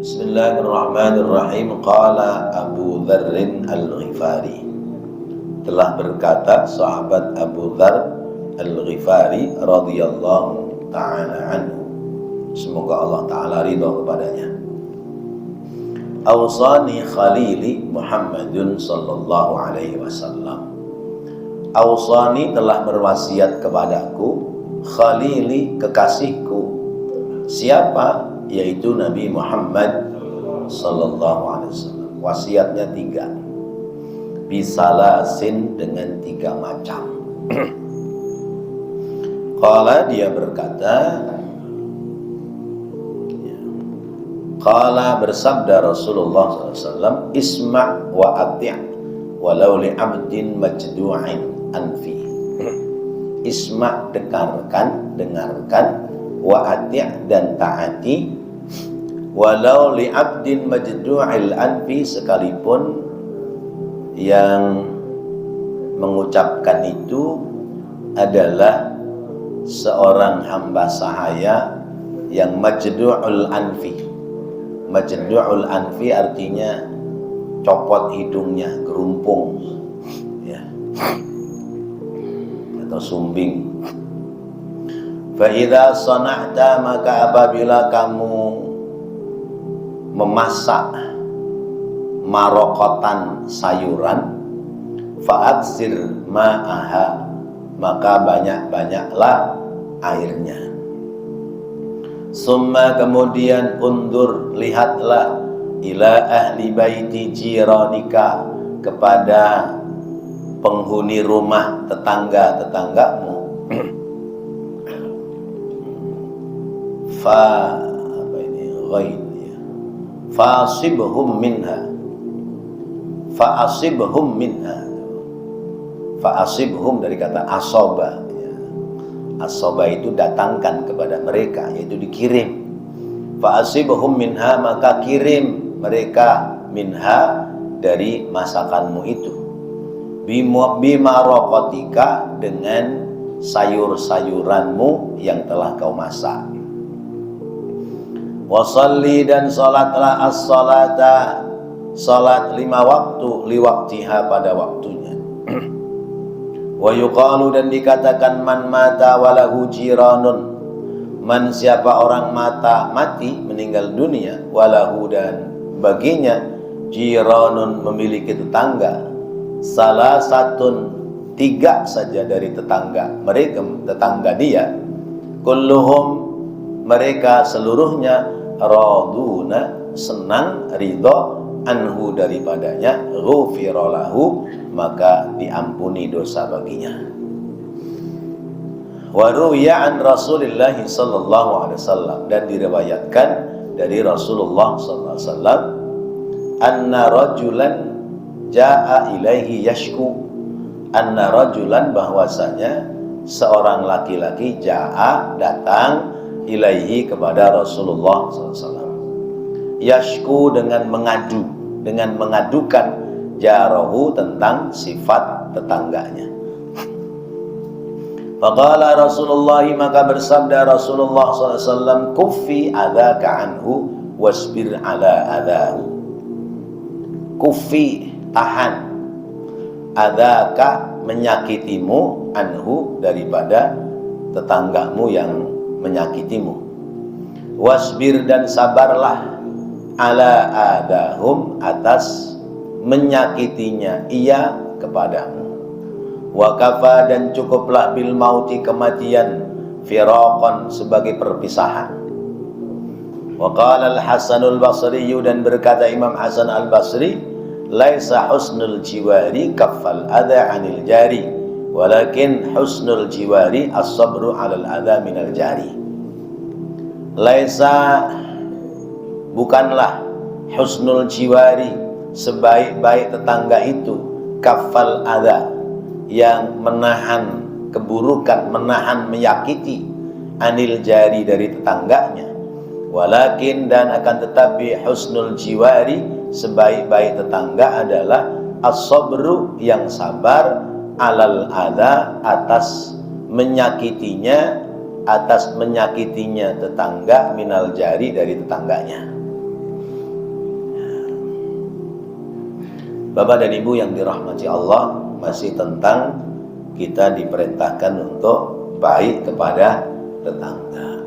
Bismillahirrahmanirrahim. Qala Abu Dzarrin Al-Ghifari. Telah berkata sahabat Abu Dzar Al-Ghifari radhiyallahu ta'ala anhu, semoga Allah ta'ala ridha kepadanya. Awsani khalili Muhammadun sallallahu alaihi wasallam. Awsani telah berwasiat kepadaku, khalili kekasihku. Siapa? Yaitu Nabi Muhammad sallallahu alaihi wasallam. Wasiatnya 3. Bisalasin, dengan 3 macam. Qala, dia berkata, qala, bersabda Rasulullah SAW, isma' wa ati' walau li'abdin majdu'in anfi. Isma', dengarkan, wa ati' dan taati, walau li'abdin majdu'il anfi, sekalipun yang mengucapkan itu adalah seorang hamba sahaya yang majdu'ul anfi. Majdu'ul anfi artinya copot hidungnya, gerumpung ya, atau sumbing. Fa idza sana'ta, maka apabila kamu memasak marokotan sayuran, fa'aksir ma'aha, maka banyak-banyaklah airnya. Summa, kemudian, undur, lihatlah, ila ahli baiti jiranika, kepada penghuni rumah tetangga-tetanggamu. Fa'asibhum minha. Fa'asibhum dari kata asoba ya. Asoba itu datangkan kepada mereka, yaitu dikirim. Fa'asibhum minha, maka kirim mereka, minha, dari masakanmu itu. Bimarokotika, dengan sayur-sayuranmu yang telah kau masak. Wasalli, dan salatlah as-salata, salat 5 waktu, liwaktiha, pada waktunya. Wa yuqalu, dan dikatakan, man mata walahu jiranun, man, siapa orang mati, meninggal dunia, walahu, dan baginya, jiranun, memiliki tetangga, salah satun, 3 saja dari tetangga mereka, tetangga dia, kulluhum, mereka seluruhnya, raduna, senang, ridho, anhu, daripadanya, ghufiralahu, maka diampuni dosa baginya. Wa ruwiya an Rasulillah sallallahu alaihi wasallam, dan diriwayatkan dari Rasulullah sallallahu alaihi wasallam, anna rajulan jaa ilaihi yashku, anna rajulan, bahwasanya seorang laki-laki, jaa, datang, ilaihi, kepada Rasulullah SAW, yashku, dengan mengadu, dengan mengadukan, jarahu, tentang sifat tetangganya. Faqala Rasulullah, maka bersabda Rasulullah SAW, kuffi adaka anhu wasbir ala adahu. Kuffi, tahan, adaka, menyakitimu, anhu, daripada tetanggamu yang menyakitimu. Wasbir, dan sabarlah, ala adahum, atas menyakitinya ia kepadamu. Wakafa, dan cukuplah, bil mauti, kematian, firaqan, sebagai perpisahan. Waqala al-Hasanul Basri, dan berkata Imam Hasan al-Basri, laisa husnul jiwari kaffal adha anil jari, walakin husnul jiwari as-sabru 'alal adza minal jari. Laisa, bukanlah, husnul jiwari, sebaik-baik tetangga itu, kaffal adza, yang menahan keburukan, menahan menyakiti, anil jari, dari tetangganya. Walakin, dan akan tetapi, husnul jiwari, sebaik-baik tetangga adalah as-sabru, yang sabar, alal adha, atas menyakitinya tetangga, minal jari, dari tetangganya. Bapak dan Ibu yang dirahmati Allah, masih tentang kita diperintahkan untuk baik kepada tetangga.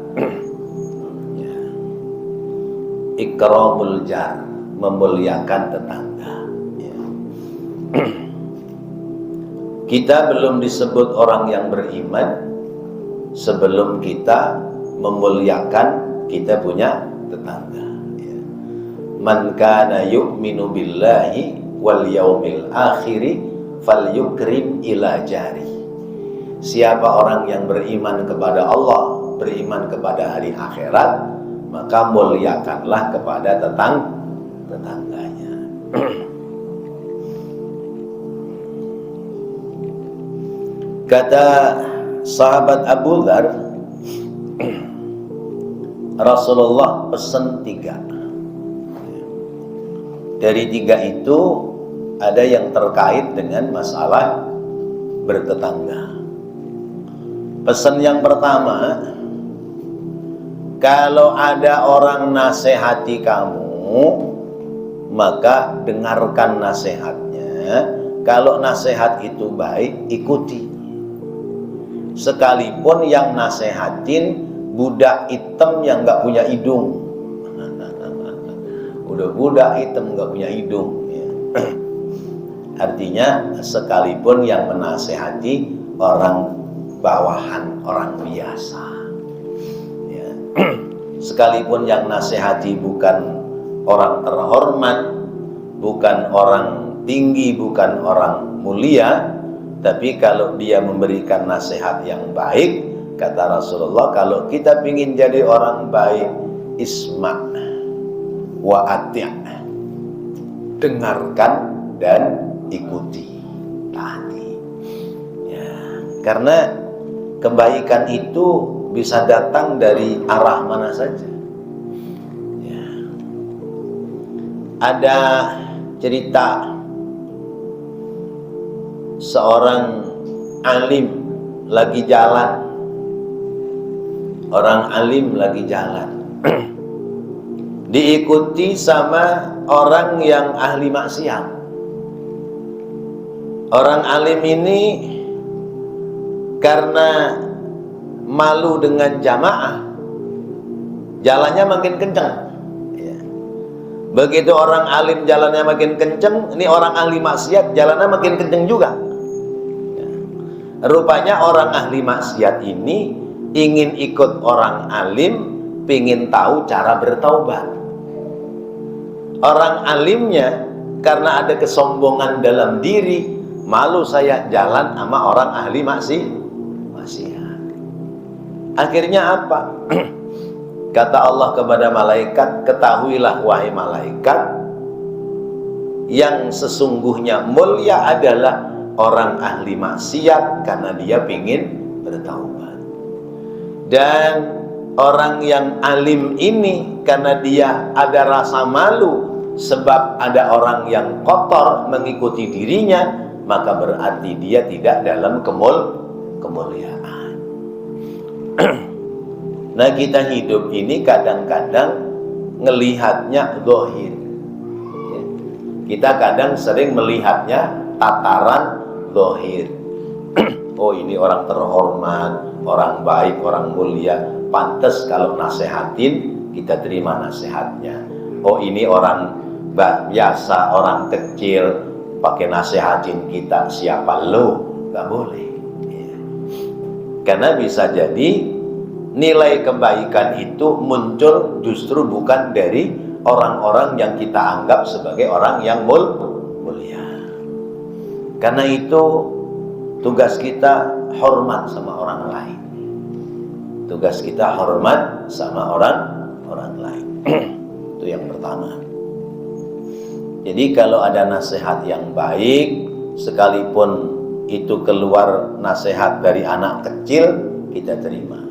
Ya. Ikramul jar, memuliakan tetangga. Ya. Kita belum disebut orang yang beriman sebelum kita memuliakan kita punya tetangga. Ya. Man kana yu'minu billahi wal yaumil akhiri falyukrim ila jari. Siapa orang yang beriman kepada Allah, beriman kepada hari akhirat, maka muliakanlah kepada tetangganya. Kata sahabat Abu Dzar, Rasulullah pesan 3. Dari 3 itu ada yang terkait dengan masalah bertetangga. Pesan yang pertama, kalau ada orang nasihati kamu, maka dengarkan nasihatnya. Kalau nasihat itu baik, ikuti. Sekalipun yang nasihatin budak hitam yang nggak punya hidung. Udah budak hitam nggak punya hidung. Ya. Artinya sekalipun yang menasehati orang bawahan, orang biasa. Ya. Sekalipun yang nasihati bukan orang terhormat, bukan orang tinggi, bukan orang mulia, tapi kalau dia memberikan nasihat yang baik, kata Rasulullah, kalau kita ingin jadi orang baik, isma' wa ati', dengarkan dan ikuti, taati. Ya, karena kebaikan itu bisa datang dari arah mana saja. Ya. Ada cerita seorang alim lagi jalan. Orang alim lagi jalan. Diikuti sama orang yang ahli maksiat. Orang alim ini karena malu dengan jamaah, jalannya makin kencang. Ya. Begitu orang alim jalannya makin kencang, ini orang ahli maksiat jalannya makin kencang juga. Ya. Rupanya orang ahli maksiat ini ingin ikut orang alim, ingin tahu cara bertaubat. Orang alimnya karena ada kesombongan dalam diri, malu saya jalan sama orang ahli maksiat. Akhirnya apa? Kata Allah kepada malaikat, ketahuilah wahai malaikat, yang sesungguhnya mulia adalah orang ahli maksiat karena dia ingin bertaubat. Dan orang yang alim ini karena dia ada rasa malu sebab ada orang yang kotor mengikuti dirinya, maka berarti dia tidak dalam kemuliaan. Nah, kita hidup ini kadang-kadang ngelihatnya zahir. Kita kadang sering melihatnya tataran zahir. Oh, ini orang terhormat, orang baik, orang mulia, pantas kalau nasehatin kita terima nasihatnya. Oh, ini orang biasa, orang kecil, pakai nasehatin kita, siapa lo? Gak boleh. Ya. Karena bisa jadi nilai kebaikan itu muncul justru bukan dari orang-orang yang kita anggap sebagai orang yang mulia. Karena itu tugas kita hormat sama orang lain. Tugas kita hormat sama orang lain. Itu yang pertama. Jadi kalau ada nasihat yang baik, sekalipun itu keluar nasihat dari anak kecil, kita terima.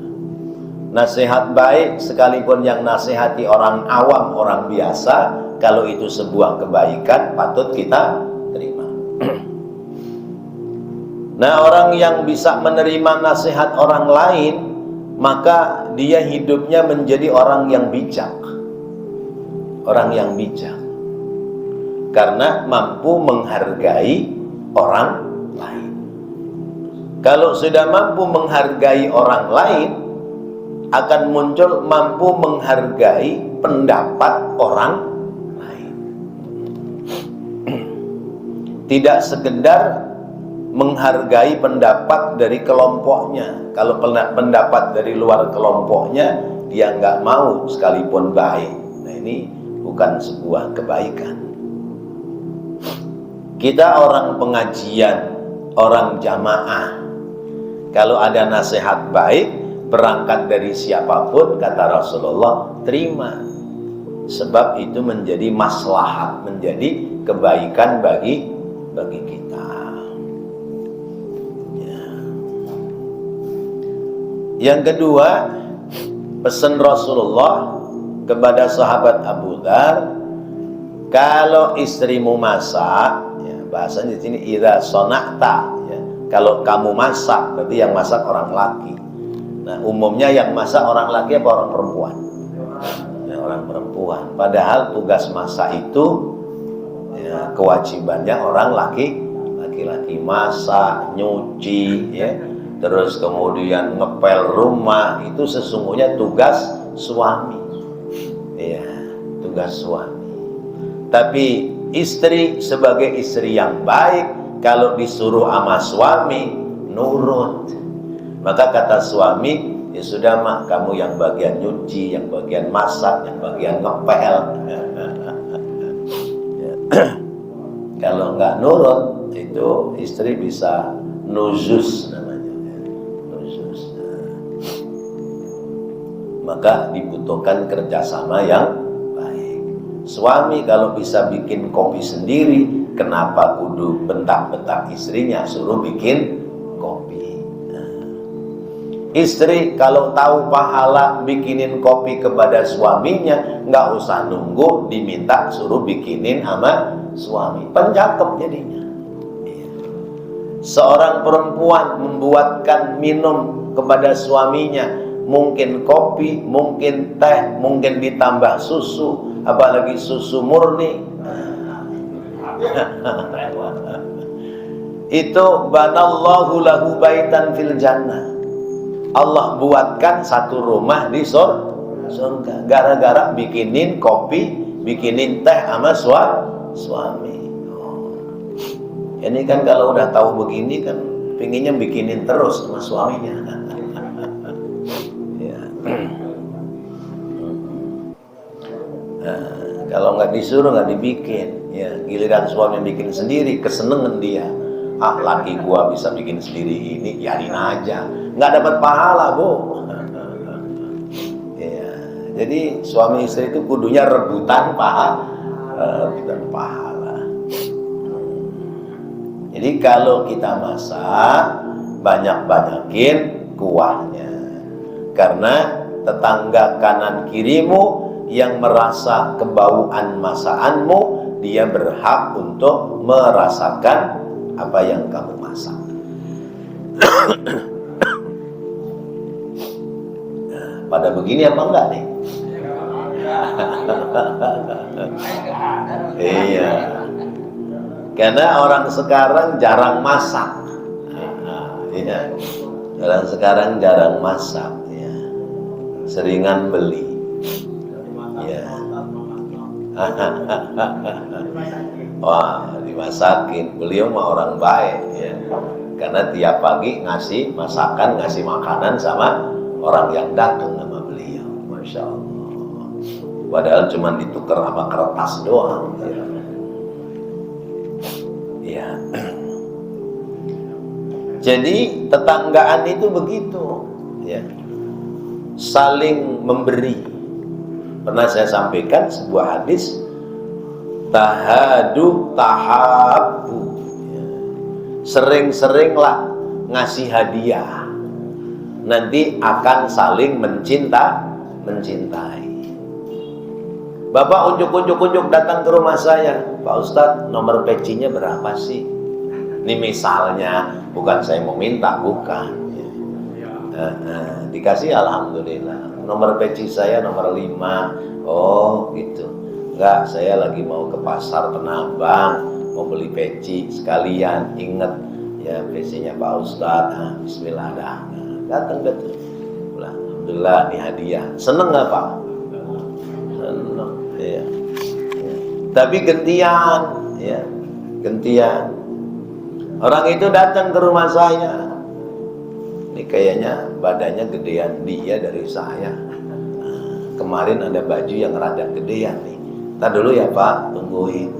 Nasihat baik, sekalipun yang nasihati orang awam, orang biasa, kalau itu sebuah kebaikan, patut kita terima. Nah, orang yang bisa menerima nasihat orang lain, maka dia hidupnya menjadi orang yang bijak. Orang yang bijak. Karena mampu menghargai orang lain. Kalau sudah mampu menghargai orang lain, akan muncul mampu menghargai pendapat orang lain. Tidak sekedar menghargai pendapat dari kelompoknya. Kalau pendapat dari luar kelompoknya dia nggak mau sekalipun baik. Nah, ini bukan sebuah kebaikan. Kita orang pengajian, orang jamaah, kalau ada nasihat baik berangkat dari siapapun, kata Rasulullah, terima. Sebab itu menjadi maslahat, menjadi kebaikan bagi kita. Ya. Yang kedua, pesan Rasulullah kepada sahabat Abu Dzar, kalau istrimu masak, ya, bahasanya di sini idza sona'ta, ya, kalau kamu masak, berarti yang masak orang laki. Nah, umumnya yang masak orang laki apa orang perempuan? Ya, orang perempuan. Padahal tugas masak itu ya, kewajibannya orang laki-laki masak, nyuci, ya, terus kemudian ngepel rumah, itu sesungguhnya tugas suami. Ya, tugas suami. Tapi istri sebagai istri yang baik, kalau disuruh sama suami nurut. Maka kata suami, ya sudah mak, kamu yang bagian nyuci, yang bagian masak, yang bagian ngepel. Kalau nggak nurut, itu istri bisa nuzus namanya. Nuzus. Maka dibutuhkan kerjasama yang baik. Suami kalau bisa bikin kopi sendiri, kenapa kudu bentak-bentak istrinya suruh bikin kopi? Istri kalau tahu pahala bikinin kopi kepada suaminya, nggak usah nunggu diminta suruh bikinin sama suami. Pencakep jadinya. Seorang perempuan membuatkan minum kepada suaminya, mungkin kopi, mungkin teh, mungkin ditambah susu, apalagi susu murni. Itu banallahu lahu baitan fil jannah. Allah buatkan satu rumah di surga gara-gara bikinin kopi, bikinin teh sama suami. Ini kan kalau udah tahu begini kan pinginnya bikinin terus sama suaminya. Ya. Nah, kalau nggak disuruh nggak dibikin. Ya, giliran suami bikin sendiri kesenengan dia. Ah, laki gua bisa bikin sendiri ini, yarin aja. Nggak dapat pahala, Bu. Ya, jadi suami istri itu kudunya rebutan pahala. Jadi kalau kita masak, banyak-banyakin kuahnya. Karena tetangga kanan kirimu yang merasa kebauan masakanmu, dia berhak untuk merasakan apa yang kamu masak. Nah, pada begini apa enggak nih? Iya. Karena orang sekarang jarang masak. Iya. Orang sekarang jarang masak, ya. Seringan beli. Ya. Wah, dimasakin. Beliau mah orang baik, ya. Karena tiap pagi ngasih masakan, ngasih makanan sama orang yang datang sama beliau. Masya Allah. Padahal cuma ditukar sama kertas doang, ya. Ya. Jadi tetanggaan itu begitu, ya. Saling memberi. Pernah saya sampaikan sebuah hadis, tahadu tahabu, ya. Sering-seringlah ngasih hadiah, nanti akan saling mencintai. Bapak unjuk datang ke rumah saya, Pak Ustadz, nomor pecinya berapa sih? Ini misalnya, bukan saya mau minta, bukan. Dikasih alhamdulillah. Nomor peci saya nomor 5. Oh gitu. enggak, saya lagi mau ke pasar Tanabang, mau beli peci sekalian, inget ya pecinya Pak Ustadz. Bismillah dah. Datang. Alhamdulillah ini hadiah. Seneng nggak Pak? Seneng. Ya. Tapi gentian, ya, gentian. Orang itu datang ke rumah saya. Ini kayaknya badannya gedean dia dari saya. Kemarin ada baju yang rada gedean nih. Ntar dulu ya Pak, tungguin.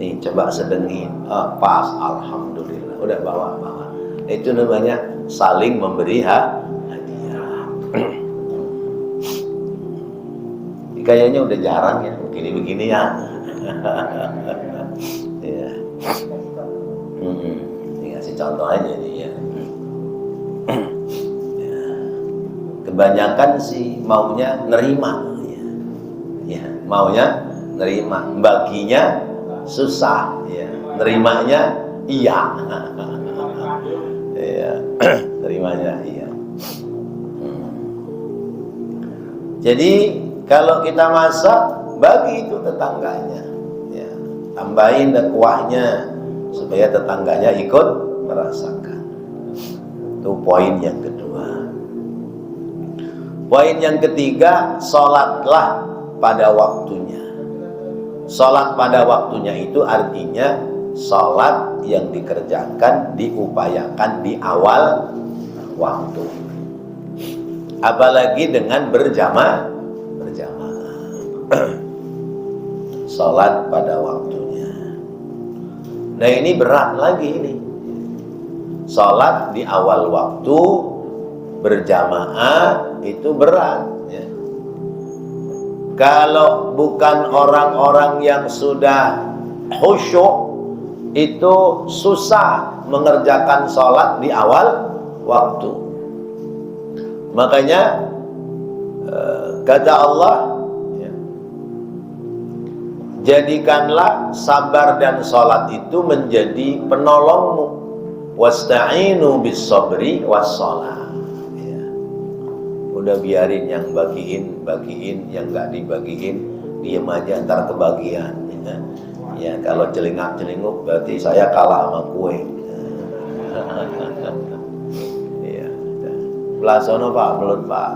Nih coba sedengin. Pas, alhamdulillah. Udah bawa. Itu namanya saling memberi hadiah. Kayaknya udah jarang ya begini-begini ya. Ya. Ini ngasih contoh aja nih ya. Kebanyakan sih maunya nerima ya, maunya nerima, baginya susah ya, nerimanya iya. Ya, nerimanya iya. Jadi kalau kita masak, bagi itu tetangganya ya, tambahin kuahnya supaya tetangganya ikut merasakan. Itu poin yang kedua. Poin yang ketiga, sholatlah pada waktunya. Sholat pada waktunya itu artinya sholat yang dikerjakan, diupayakan di awal waktu. Apalagi dengan berjamaah. Sholat pada waktunya. Nah ini berat lagi ini. Sholat di awal waktu berjamaah itu berat ya. Kalau bukan orang-orang yang sudah khusyuk, itu susah mengerjakan sholat di awal waktu. Makanya kata Allah ya, jadikanlah sabar dan sholat itu menjadi penolongmu. Wasta'inu bis sabri was sholat. Udah biarin yang bagiin, yang nggak dibagiin diem aja, ntar kebagian ya. Kalau celingak-celinguk berarti saya kalah sama kue. Ya, belah sono Pak, belum Pak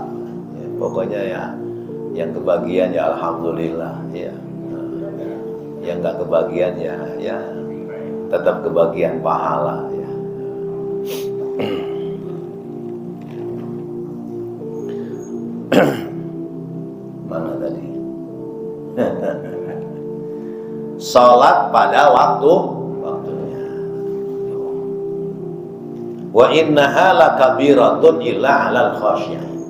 ya, pokoknya ya yang kebagian ya alhamdulillah ya, yang nggak kebagian ya tetap kebagian pahala ya. Mana tadi? Salat pada waktunya. Wa innaha lakabiratun illa 'alal khashiyin.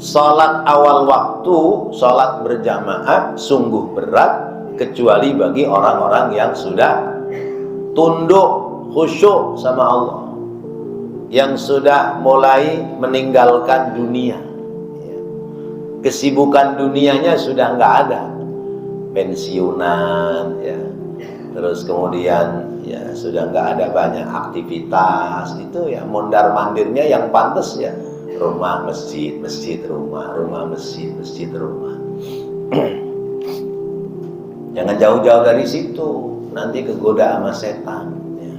Salat awal waktu, salat berjamaah sungguh berat kecuali bagi orang-orang yang sudah tunduk khusyuk sama Allah, yang sudah mulai meninggalkan dunia. Kesibukan dunianya sudah nggak ada, pensiunan ya, terus kemudian ya sudah nggak ada banyak aktivitas itu ya, mondar mandirnya yang pantas ya rumah masjid, masjid rumah, rumah masjid, masjid rumah. Jangan jauh-jauh dari situ, nanti kegoda sama setan ya.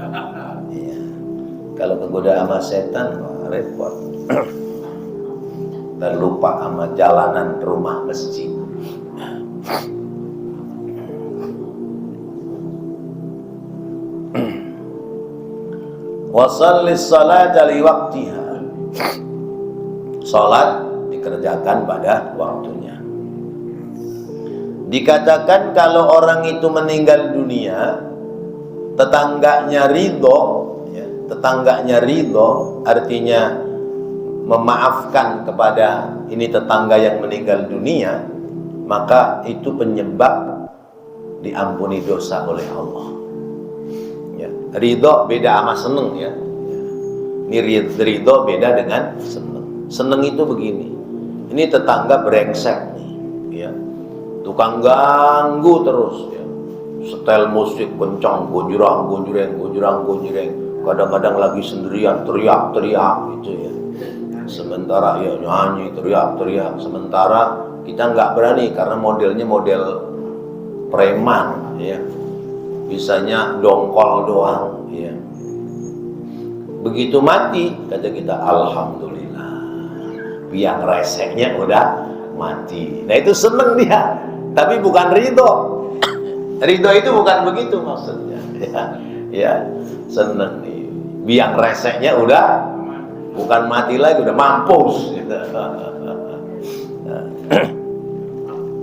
Kalau kegoda sama setan repot. Dan lupa sama jalanan rumah masjid. Wasallis salata li waqtiha. Salat dikerjakan pada waktunya. Dikatakan kalau orang itu meninggal dunia, tetangganya ridho ya, tetangganya ridho artinya memaafkan kepada ini tetangga yang meninggal dunia, maka itu penyebab diampuni dosa oleh Allah ya. Ridho beda sama seneng ya. Ini ridho beda dengan seneng. Seneng itu begini, ini tetangga brengsek nih ya, tukang ganggu terus ya, setel musik kencang, gonjreng, kadang-kadang lagi sendirian teriak-teriak gitu ya. Sementara ya nyanyi teriak-teriak, sementara kita nggak berani karena modelnya model preman, ya, bisanya dongkol doang, ya. Begitu mati, kata kita, alhamdulillah, biang reseknya udah mati. Nah itu seneng dia, tapi bukan ridho. Ridho itu bukan begitu maksudnya, ya, ya, seneng nih, biang reseknya udah bukan mati lagi, udah mampus.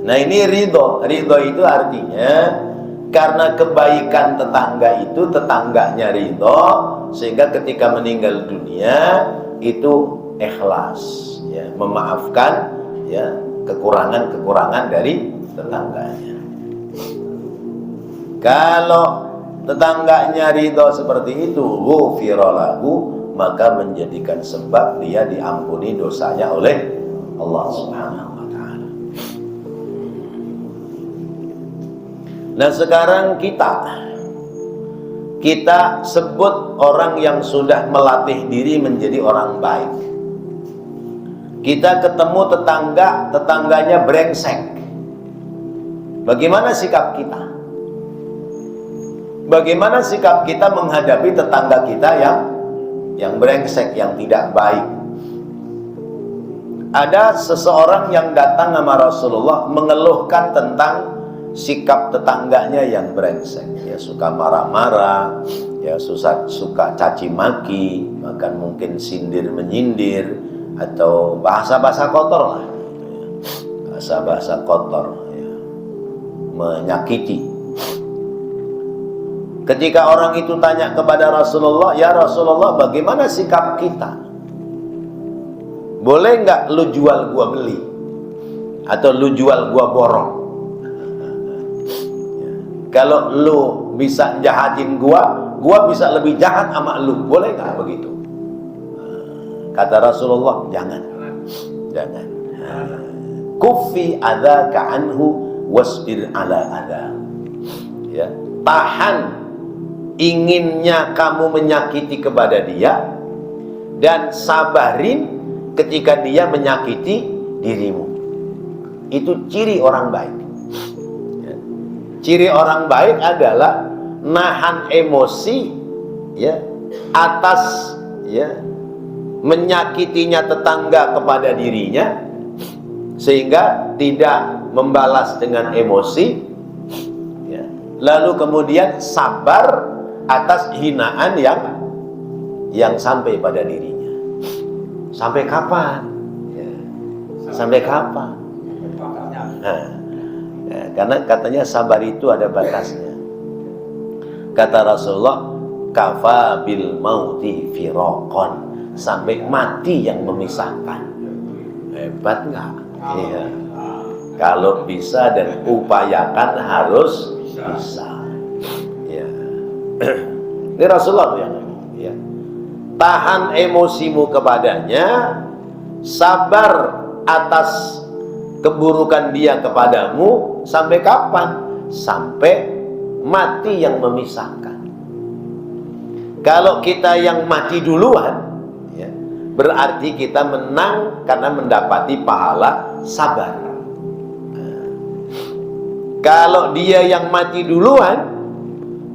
Nah ini ridho. Ridho itu artinya karena kebaikan tetangga itu, tetangganya ridho, sehingga ketika meninggal dunia itu ikhlas, ya, memaafkan, ya, kekurangan-kekurangan dari tetangganya. Kalau tetangganya ridho seperti itu, ghufira lahu, maka menjadikan sebab dia diampuni dosanya oleh Allah Subhanahu wa ta'ala. Nah sekarang kita sebut orang yang sudah melatih diri menjadi orang baik. Kita ketemu tetangganya brengsek. Bagaimana sikap kita? Bagaimana sikap kita menghadapi tetangga kita yang brengsek, yang tidak baik? Ada seseorang yang datang sama Rasulullah mengeluhkan tentang sikap tetangganya yang brengsek, ya, suka marah-marah, ya, suka caci maki, bahkan mungkin sindir menyindir, atau bahasa-bahasa kotor lah, bahasa-bahasa kotor, ya, menyakiti. Ketika orang itu tanya kepada Rasulullah, ya Rasulullah, bagaimana sikap kita? Boleh nggak lu jual gua beli, atau lu jual gua borong? Kalau lu bisa jahatin gua bisa lebih jahat sama lu, boleh nggak begitu? Kata Rasulullah, jangan. Kufi adzaka anhu wasbir ala adza. Ya, tahan inginnya kamu menyakiti kepada dia, dan sabarin ketika dia menyakiti dirimu. Itu ciri orang baik. Ya. Ciri orang baik adalah nahan emosi, ya, atas, ya, menyakitinya tetangga kepada dirinya, sehingga tidak membalas dengan emosi, ya. Lalu kemudian sabar atas hinaan yang sampai pada dirinya. Sampai kapan? Ya. Sampai kapan? Nah, ya, karena katanya sabar itu ada batasnya. Kata Rasulullah, kafa bil mauti firaqan, sampai mati yang memisahkan. Hebat nggak? Iya. Kalau bisa dan upayakan harus bisa. Ya. Ini Rasulullah yang ngomong, ya. Tahan emosimu kepadanya, sabar atas keburukan dia kepadamu. Sampai kapan? Sampai mati yang memisahkan. Kalau kita yang mati duluan, ya, berarti kita menang karena mendapati pahala sabar. Kalau dia yang mati duluan,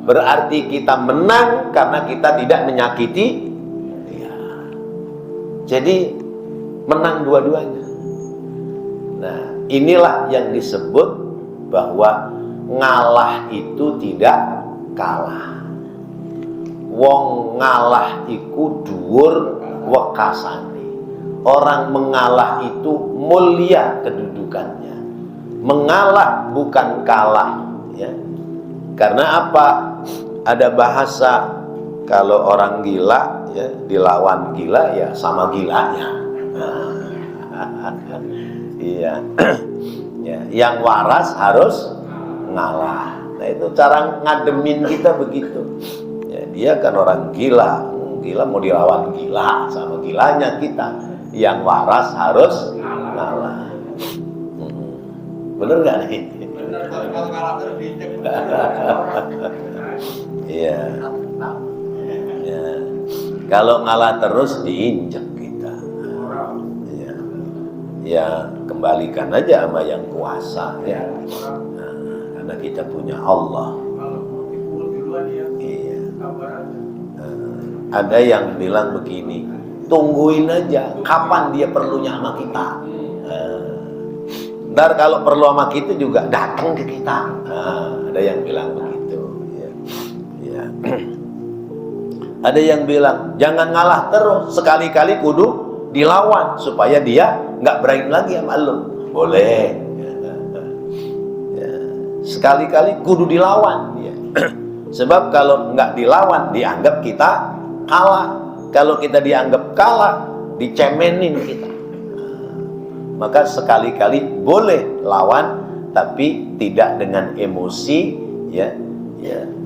berarti kita menang karena kita tidak menyakiti dia. Jadi menang dua-duanya. Nah, inilah yang disebut bahwa ngalah itu tidak kalah. Wong ngalah iku dhuwur wekasane. Orang mengalah itu mulia kedudukannya. Mengalah bukan kalah, ya. Karena apa? Ada bahasa kalau orang gila, ya, dilawan gila, ya sama gilanya. Iya. Ya, yang waras harus ngalah. Nah, itu cara ngademin kita begitu. Ya, dia kan orang gila, gila mau dilawan gila, sama gilanya kita. Yang waras harus ngalah. Bener nggak nih? Bener, kalau ngalah terus diinjek. Iya. Ya. Kalau ngalah terus diinjek kita. Ya. Ya, kembalikan aja sama yang kuasa, ya. Nah, karena kita punya Allah. Iya. Ada yang bilang begini, tungguin aja kapan dia perlunya sama kita. Ntar kalau perlu sama kita juga datang ke kita. Ada yang bilang begitu. Ya. Ada yang bilang jangan ngalah terus, sekali-kali kudu dilawan supaya dia nggak berani lagi sama lu. Boleh. Ya. Sekali-kali kudu dilawan. Ya. Sebab kalau nggak dilawan dianggap kita kalah. Kalau kita dianggap kalah, dicemenin kita. Maka sekali-kali boleh lawan, tapi tidak dengan emosi, ya,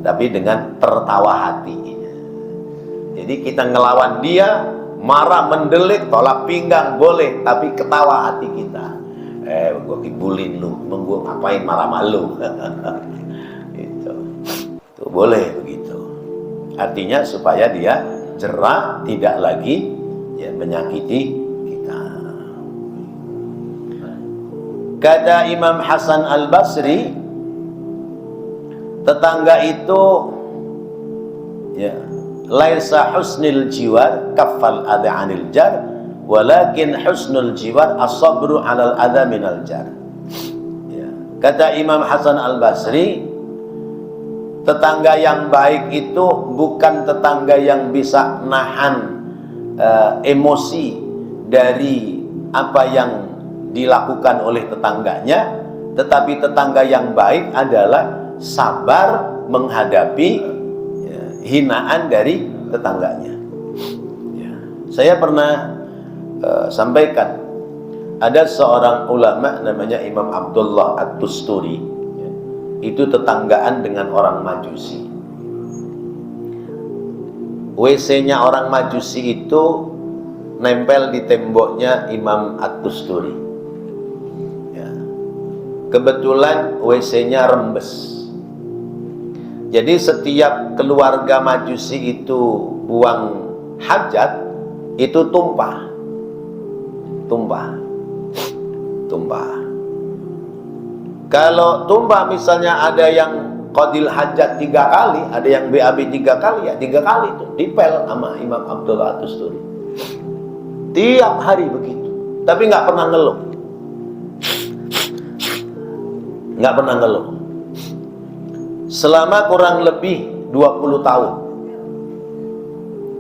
tapi dengan tertawa hati. Jadi kita ngelawan dia, marah, mendelik, tolak pinggang boleh, tapi ketawa hati kita. Gua kibulin lu, gua ngapain marah malu? Itu boleh begitu. Artinya supaya dia jerah, tidak lagi ya menyakiti kita. Kata Imam Hasan Al-Basri, tetangga itu ya laisa husnul jiwar kaffal adha 'anil jar, walakin husnul jiwar as-sabru 'alal adha minal jar. Ya. Kata Imam Hasan Al-Basri, tetangga yang baik itu bukan tetangga yang bisa nahan emosi dari apa yang dilakukan oleh tetangganya, tetapi tetangga yang baik adalah sabar menghadapi hinaan dari tetangganya. Ya. Saya pernah sampaikan, ada seorang ulama namanya Imam Abdullah At-Tusturi, ya, itu tetanggaan dengan orang Majusi. WC-nya orang Majusi itu nempel di temboknya Imam At-Tusturi. Ya. Kebetulan WC-nya rembes. Jadi setiap keluarga Majusi itu buang hajat, itu tumpah. Kalau tumpah misalnya ada yang qadil hajat 3 kali, ada yang BAB 3 kali, ya 3 kali itu dipel sama Imam Abdullah At-Tusturi. Tiap hari begitu, tapi nggak pernah ngeluh. Nggak pernah ngeluh. Selama kurang lebih 20 tahun.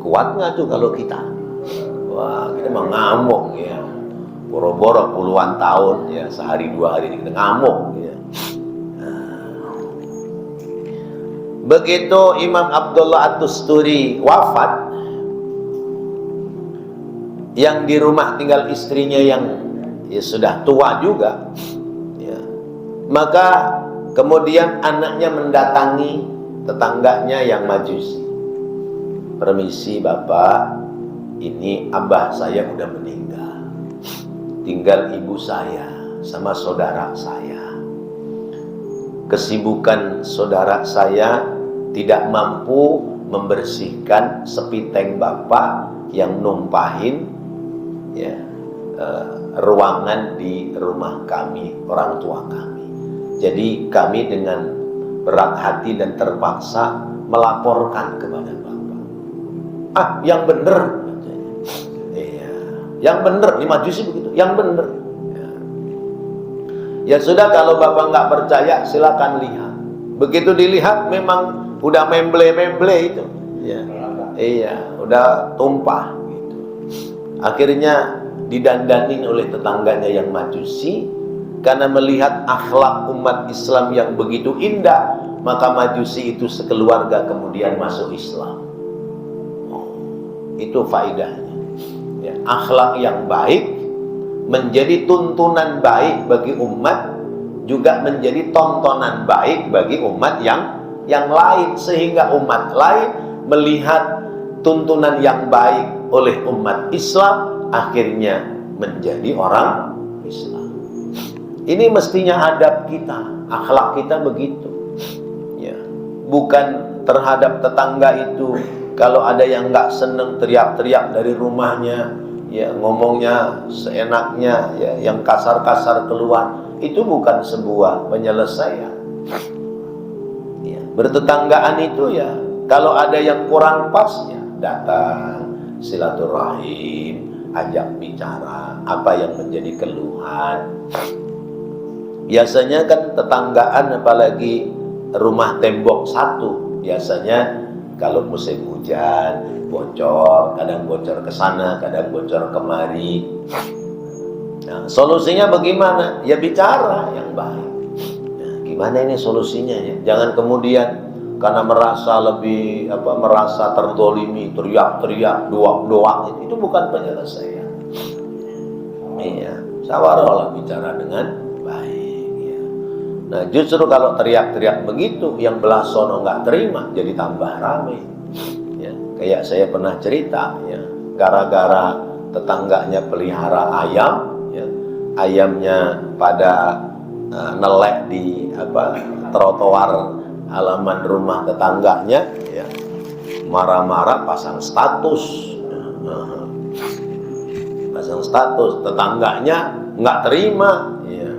Kuat nggak tuh kalau kita? Wah, kita mah ngamuk ya. Boro-boro puluhan tahun ya, sehari 2 hari kita ngamuk ya. Begitu Imam Abdullah At-Tusturi wafat, yang di rumah tinggal istrinya yang ya sudah tua juga ya, maka kemudian anaknya mendatangi tetangganya yang Majusi. Permisi Bapak, ini abah saya udah meninggal, tinggal ibu saya sama saudara saya. Kesibukan saudara saya tidak mampu membersihkan sepiteng Bapak yang numpahin ya, ruangan di rumah kami, orang tua kami. Jadi kami dengan berat hati dan terpaksa melaporkan kepada Bapak. Yang bener, iya, yang bener, di Majusi begitu, yang bener. Ya sudah, kalau Bapak nggak percaya silakan lihat. Begitu dilihat memang udah memble itu, ya, iya, udah tumpah. Gitu. Akhirnya didandanin oleh tetangganya yang Majusi. Karena melihat akhlak umat Islam yang begitu indah, maka Majusi itu sekeluarga kemudian masuk Islam. Itu faedahnya ya, akhlak yang baik menjadi tuntunan baik bagi umat, juga menjadi tontonan baik bagi umat yang lain, sehingga umat lain melihat tuntunan yang baik oleh umat Islam, akhirnya menjadi orang Islam. Ini mestinya adab kita, akhlak kita begitu ya. Bukan terhadap tetangga itu, kalau ada yang nggak seneng teriak-teriak dari rumahnya, ya ngomongnya seenaknya, ya yang kasar-kasar keluar, itu bukan sebuah penyelesaian. Bertetanggaan itu ya, kalau ada yang kurang pas ya datang, silaturahim, ajak bicara apa yang menjadi keluhan. Biasanya kan tetanggaan, apalagi rumah tembok satu, biasanya kalau musim hujan bocor, kadang bocor ke sana, kadang bocor kemari. Nah, solusinya bagaimana? Ya bicara yang baik. Nah, gimana ini solusinya ya? Jangan kemudian karena merasa merasa terdolimi, teriak-teriak, doak-doak, itu bukan penyelesaian. Iya, sawarlah bicara dengan baik. Ya. Nah, justru kalau teriak-teriak begitu, yang belah sono nggak terima, jadi tambah ramai. Ya, kayak saya pernah cerita, ya, gara-gara tetangganya pelihara ayam, ya, ayamnya pada nelek di trotoar halaman rumah tetangganya, ya, marah-marah pasang status, tetangganya nggak terima, ya,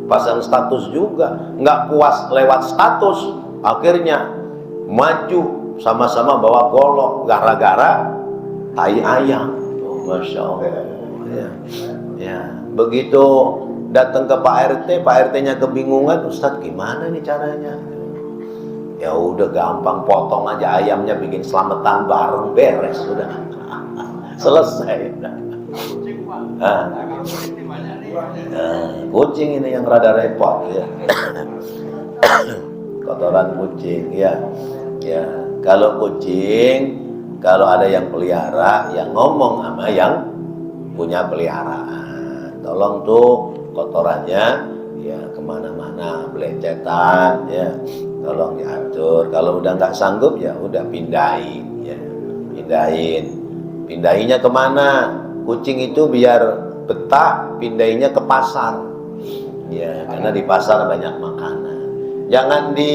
pasang status juga, nggak puas lewat status, akhirnya maju sama-sama bawa golok gara-gara tai ayam. Masya Allah, ya, ya. Begitu datang ke Pak RT-nya kebingungan, Ustadz gimana nih caranya? Ya udah gampang, potong aja ayamnya, bikin selamatan bareng, beres sudah. Selesai. Kucing ini yang rada repot ya. Kotoran kucing ya. Ya, kalau kucing, kalau ada yang pelihara, yang ngomong sama yang punya peliharaan. Tolong tuh kotorannya ya kemana-mana, belecetan ya, tolong diatur. Kalau udah nggak sanggup ya udah pindahin ya, pindahinnya kemana? Kucing itu biar betah, pindahinnya ke pasar ya, karena di pasar banyak makanan. Jangan di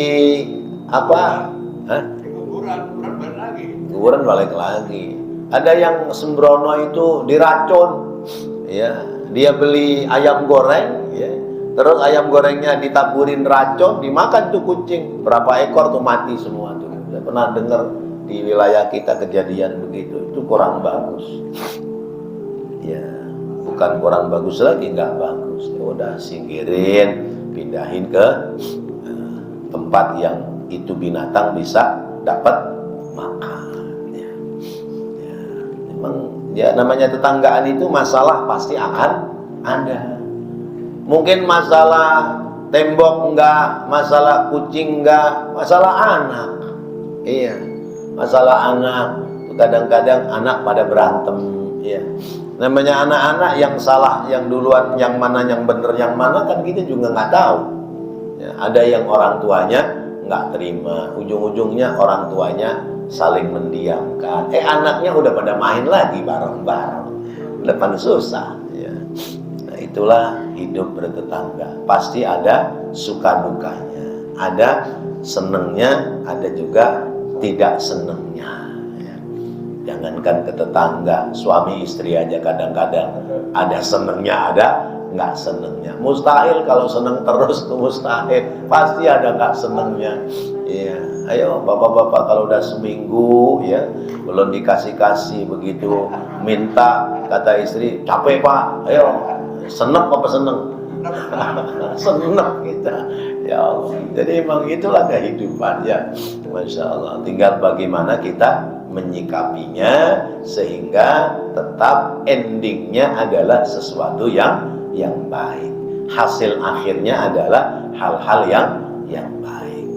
kuburan balik lagi. Ada yang sembrono itu diracun ya, dia beli ayam goreng ya, terus ayam gorengnya ditaburin racun, dimakan tuh kucing. Berapa ekor tuh mati semua tuh. Saya pernah dengar di wilayah kita kejadian begitu. Itu kurang bagus. Ya, bukan kurang bagus lagi, nggak bagus. Ya udah singkirin, pindahin ke tempat yang itu binatang bisa dapat makan. Ya. Ya. Memang ya namanya tetanggaan itu masalah pasti akan ada. Mungkin masalah tembok enggak, masalah kucing enggak, masalah anak. Iya, masalah anak. Kadang-kadang anak pada berantem. Iya. Namanya anak-anak yang salah, yang duluan, yang mana yang benar, yang mana kan kita juga nggak tahu. Ya, ada yang orang tuanya nggak terima, ujung-ujungnya orang tuanya saling mendiamkan. Anaknya udah pada main lagi bareng-bareng, depan susah. Ya. Nah, itulah hidup bertetangga. Pasti ada suka dukanya, ada senengnya, ada juga tidak senengnya. Jangankan ke tetangga, suami istri aja kadang-kadang ada senengnya, ada nggak senengnya. Mustahil kalau seneng terus tuh, mustahil. Pasti ada nggak senengnya. Iya, ayo bapak-bapak kalau udah seminggu ya belum dikasih-kasih, begitu minta kata istri, capek pak, ayo seneng apa seneng? Seneng kita, ya Allah. Jadi memang itulah kehidupan ya, Masya Allah. Tinggal bagaimana kita menyikapinya sehingga tetap endingnya adalah sesuatu yang baik. Hasil akhirnya adalah hal-hal yang baik.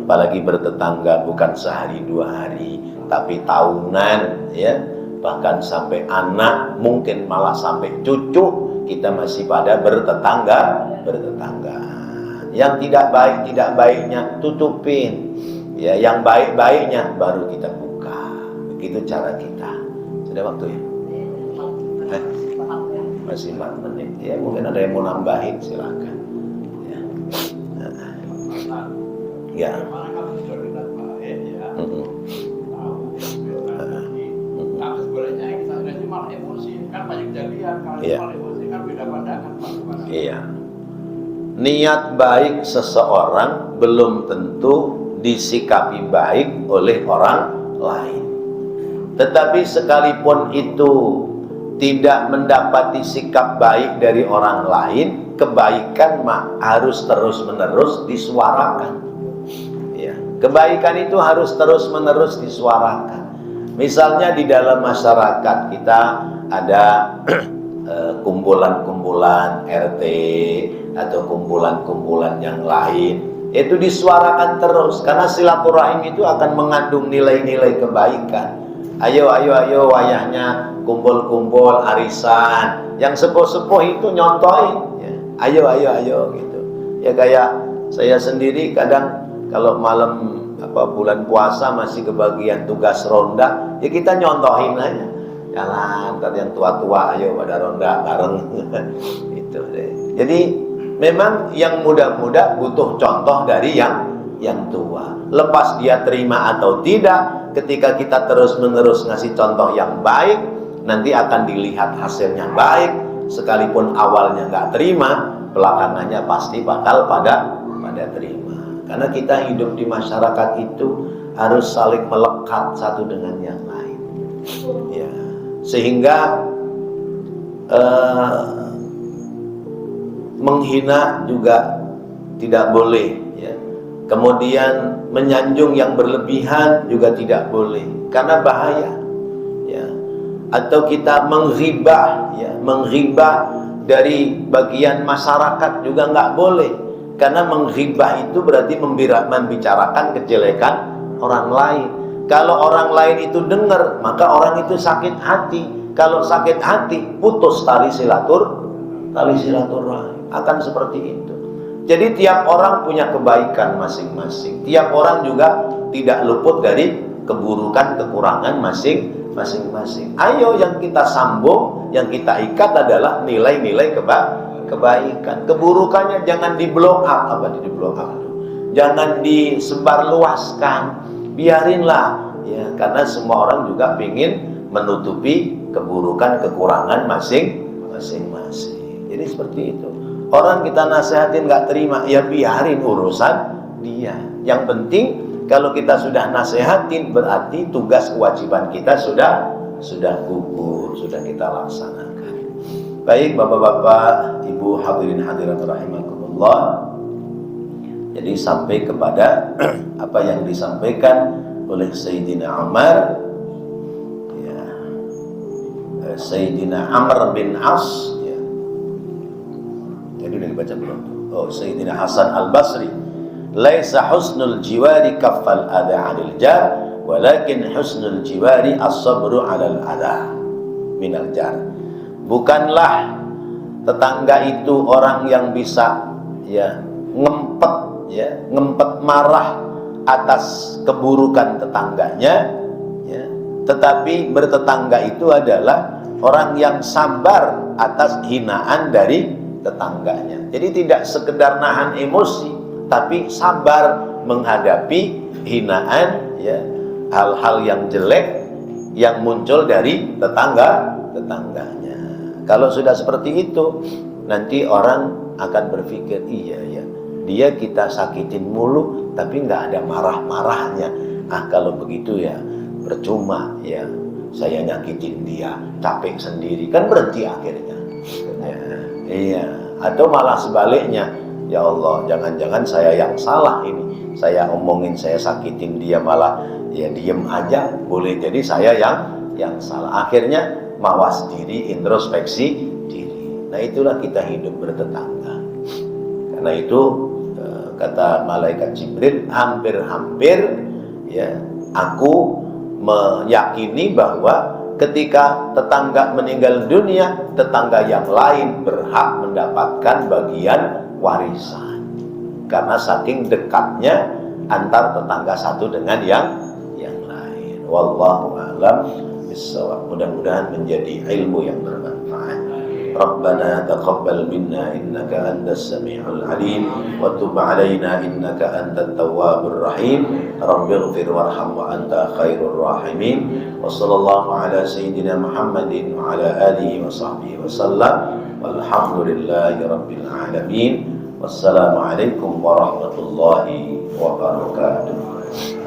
Apalagi bertetangga bukan sehari dua hari, tapi tahunan ya, bahkan sampai anak, mungkin malah sampai cucu kita masih pada bertetanggaan. Yang tidak baiknya tutupin ya, yang baik-baiknya baru kita buka. Begitu cara kita. Sudah waktu ya? Masih 4 menit ya, mungkin ada yang mau nambahin silakan ya. Ya. Iya. Niat baik seseorang belum tentu disikapi baik oleh orang lain. Tetapi sekalipun itu tidak mendapati sikap baik dari orang lain, kebaikan harus terus-menerus disuarakan. Ya, kebaikan itu harus terus-menerus disuarakan. Misalnya di dalam masyarakat kita ada kumpulan-kumpulan RT atau kumpulan-kumpulan yang lain, itu disuarakan terus karena silaturahim itu akan mengandung nilai-nilai kebaikan. Ayo wayahnya kumpul-kumpul arisan, yang sepuh-sepuh itu nyontohin ya. Ayo gitu ya. Kayak saya sendiri kadang kalau malam bulan puasa masih kebagian tugas ronda, ya kita nyontohin aja, jalan ntar yang tua-tua ayo pada ronda bareng itu deh. Jadi memang yang muda-muda butuh contoh dari yang tua. Lepas dia terima atau tidak, ketika kita terus-menerus ngasih contoh yang baik, nanti akan dilihat hasilnya baik. Sekalipun awalnya nggak terima, belakangannya pasti bakal pada terima. Karena kita hidup di masyarakat itu harus saling melekat satu dengan yang lain. Ya, sehingga menghina juga tidak boleh. Ya. Kemudian menyanjung yang berlebihan juga tidak boleh, karena bahaya. Ya. Atau kita menghibah, ya, menghibah dari bagian masyarakat juga nggak boleh. Karena menghibah itu berarti membicarakan kejelekan orang lain. Kalau orang lain itu dengar, maka orang itu sakit hati. Kalau sakit hati, putus tali silaturahim. Akan seperti itu. Jadi tiap orang punya kebaikan masing-masing. Tiap orang juga tidak luput dari keburukan, kekurangan masing-masing. Ayo yang kita sambung, yang kita ikat adalah nilai-nilai kebaikan. Keburukannya jangan di-blow up, jangan disebarluaskan, biarinlah ya, karena semua orang juga ingin menutupi keburukan, kekurangan masing-masing. Jadi seperti itu. Orang kita nasihatin nggak terima, ya biarin urusan dia. Yang penting kalau kita sudah nasihatin, berarti tugas kewajiban kita sudah gugur, sudah kita laksanakan. Baik bapak-bapak, ibu hadirin hadirat rahimakumullah. Jadi sampai kepada apa yang disampaikan oleh Sayyidina Umar, ya, Sayyidina Amr bin As, ya. Jadi udah dibaca belum? Oh, Sayyidina Hasan Al-Basri, laisa husnul jiwari kaffal adha 'anil jar, walakin husnul jiwari as-sabru 'alal adha minal jar. Bukanlah tetangga itu orang yang bisa ya ngempet marah atas keburukan tetangganya, ya, tetapi bertetangga itu adalah orang yang sabar atas hinaan dari tetangganya. Jadi tidak sekedar nahan emosi, tapi sabar menghadapi hinaan, ya, hal-hal yang jelek yang muncul dari tetangganya. Kalau sudah seperti itu, nanti orang akan berpikir, iya ya, dia kita sakitin mulu, tapi nggak ada marah-marahnya. Kalau begitu ya percuma ya, saya nyakitin dia, capek sendiri, kan berhenti akhirnya. Ya, iya. Atau malah sebaliknya, ya Allah, jangan-jangan saya yang salah ini. Saya omongin, saya sakitin dia, malah ya diem aja. Boleh jadi saya yang salah. Akhirnya mawas diri, introspeksi diri. Nah itulah kita hidup bertetangga. Karena itu kata malaikat Jibril, hampir-hampir ya aku meyakini bahwa ketika tetangga meninggal dunia, tetangga yang lain berhak mendapatkan bagian warisan. Karena saking dekatnya antar tetangga satu dengan yang lain. Wallahu a'lam bissawab. Mudah-mudahan menjadi ilmu yang bermanfaat. Rabbana taqabbal minna innaka antas samiul alim wa tub alaina innaka antat tawwabur rahim. Rabbighfir warham wa anta khairur rahimin. Wa sallallahu ala sayyidina Muhammadin wa ala alihi wa sahbihi wa sallam. Walhamdulillahi rabbil alamin. Wassalamualaikum warahmatullahi wabarakatuh.